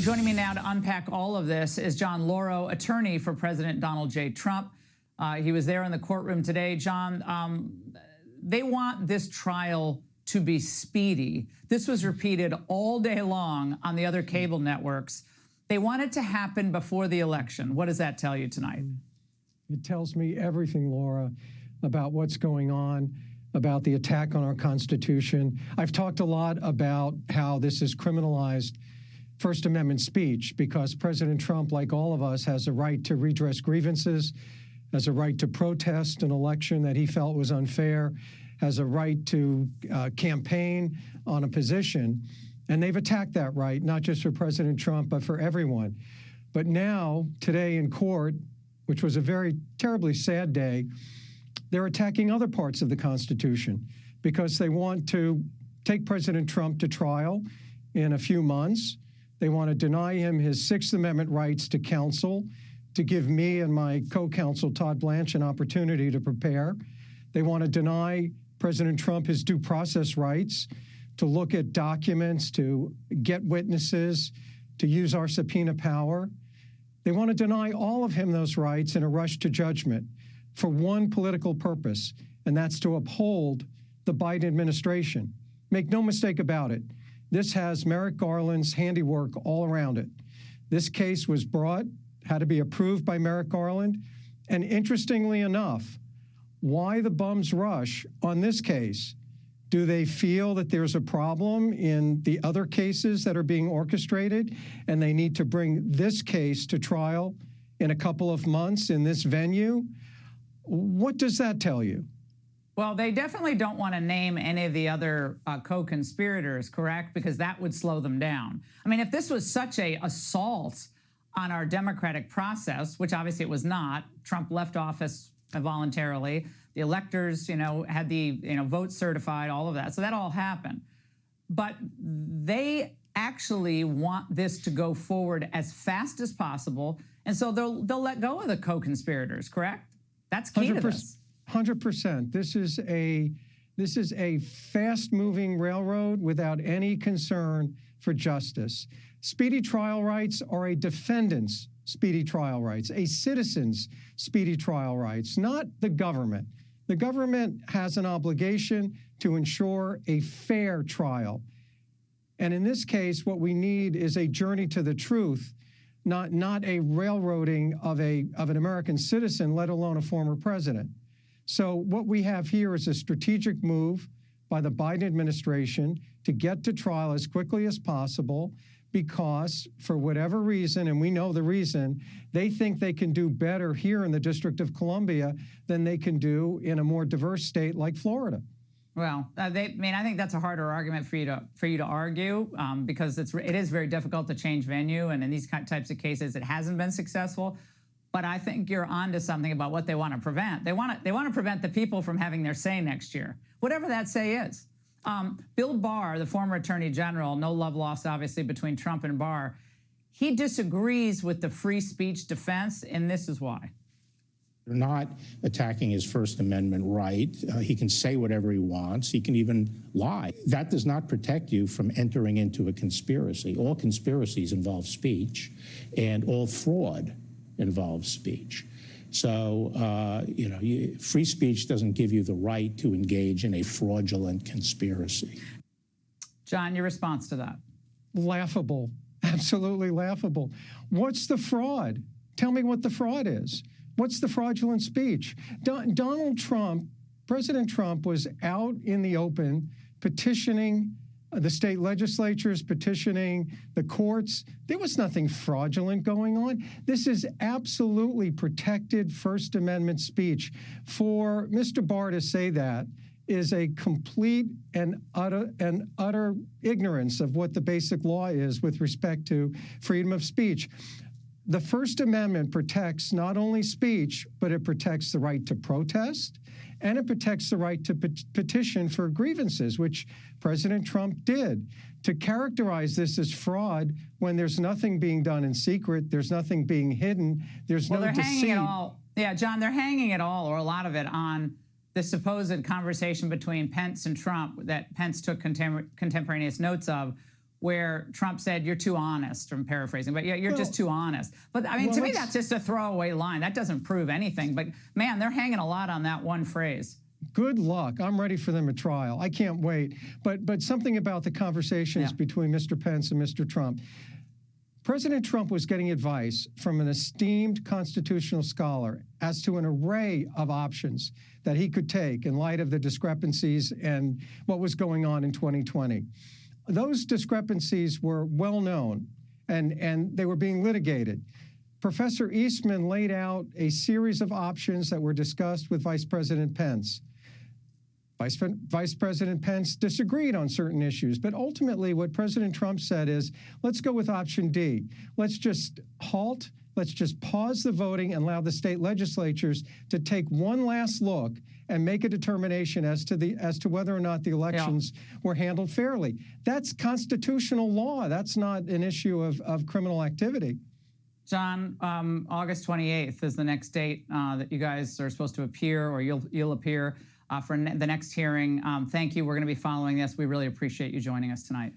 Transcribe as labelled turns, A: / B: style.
A: Joining me now to unpack all of this is John Lauro, attorney for President Donald J. Trump. He was there in the courtroom today. John, they want this trial to be speedy. This was repeated all day long on the other cable networks. They want it to happen before the election. What does that tell you tonight?
B: It tells me everything, Laura, about what's going on, about the attack on our Constitution. I've talked a lot about how this is criminalized First Amendment speech because President Trump, like all of us, has a right to redress grievances, has a right to protest an election that he felt was unfair, has a right to campaign on a position. And they've attacked that right, not just for President Trump, but for everyone. But now, today in court, which was a very terribly sad day, they're attacking other parts of the Constitution because they want to take President Trump to trial in a few months. They want to deny him his Sixth Amendment rights to counsel, to give me and my co-counsel Todd Blanche an opportunity to prepare. They want to deny President Trump his due process rights to look at documents, to get witnesses, to use our subpoena power. They want to deny all of him those rights in a rush to judgment for one political purpose, and that's to uphold the Biden administration. Make no mistake about it. This has Merrick Garland's handiwork all around it. This case was brought, had to be approved by Merrick Garland, and interestingly enough, why the bum's rush on this case? Do they feel that there's a problem in the other cases that are being orchestrated and they need to bring this case to trial in a couple of months in this venue? What does that tell you?
A: Well, they definitely don't want to name any of the other co-conspirators, correct? Because that would slow them down. I mean, if this was such an assault on our democratic process, which obviously it was not, Trump left office voluntarily, the electors, had the, votes certified, all of that. So that all happened. But they actually want this to go forward as fast as possible. And so they'll let go of the co-conspirators, correct? That's key to this.
B: 100%. This is a fast-moving railroad without any concern for justice. Speedy trial rights are a defendant's speedy trial rights, a citizen's speedy trial rights, not the government. The government has an obligation to ensure a fair trial. And in this case, what we need is a journey to the truth, not a railroading of an American citizen, let alone a former president. So what we have here is a strategic move by the Biden administration to get to trial as quickly as possible because for whatever reason, and we know the reason, they think they can do better here in the District of Columbia than they can do in a more diverse state like Florida.
A: Well, I think that's a harder argument for you to argue because it is very difficult to change venue, and in these types of cases, it hasn't been successful. But I think you're onto something about what they want to prevent. They want to prevent the people from having their say next year, whatever that say is. Bill Barr, the former attorney general, no love lost, obviously, between Trump and Barr, he disagrees with the free speech defense, and this is why.
C: They're not attacking his First Amendment right. He can say whatever he wants. He can even lie. That does not protect you from entering into a conspiracy. All conspiracies involve speech, and all fraud involves speech. So, free speech doesn't give you the right to engage in a fraudulent conspiracy.
A: John, your response to that?
B: Laughable. Absolutely laughable. What's the fraud? Tell me what the fraud is. What's the fraudulent speech? Donald Trump, President Trump, was out in the open petitioning the state legislatures, petitioning the courts. There was nothing fraudulent going on. This is absolutely protected First Amendment speech. For Mr. Barr to say that is a complete and utter ignorance of what the basic law is with respect to freedom of speech. The First Amendment protects not only speech, but it protects the right to protest, and it protects the right to petition for grievances, which President Trump did. To characterize this as fraud when there's nothing being done in secret, there's nothing being hidden, there's no deceit.
A: Hanging it all. Yeah, John, they're hanging it all, or a lot of it, on the supposed conversation between Pence and Trump that Pence took contemporaneous notes of, where Trump said, "You're too honest," I'm paraphrasing, but you're just too honest. But I mean,
B: well,
A: to me, that's just a throwaway line. That doesn't prove anything. But man, they're hanging a lot on that one phrase.
B: Good luck. I'm ready for them at trial. I can't wait. But something about the conversations between Mr. Pence and Mr. Trump. President Trump was getting advice from an esteemed constitutional scholar as to an array of options that he could take in light of the discrepancies and what was going on in 2020. Those discrepancies were well known, and they were being litigated. Professor Eastman laid out a series of options that were discussed with Vice President Pence. Vice President Pence disagreed on certain issues, but ultimately what President Trump said is, let's go with option D. Let's just halt, let's just pause the voting and allow the state legislatures to take one last look and make a determination as to whether or not the elections were handled fairly. That's constitutional law. That's not an issue of criminal activity.
A: John, August 28th is the next date that you guys are supposed to appear, or you'll appear for the next hearing. Thank you. We're going to be following this. We really appreciate you joining us tonight.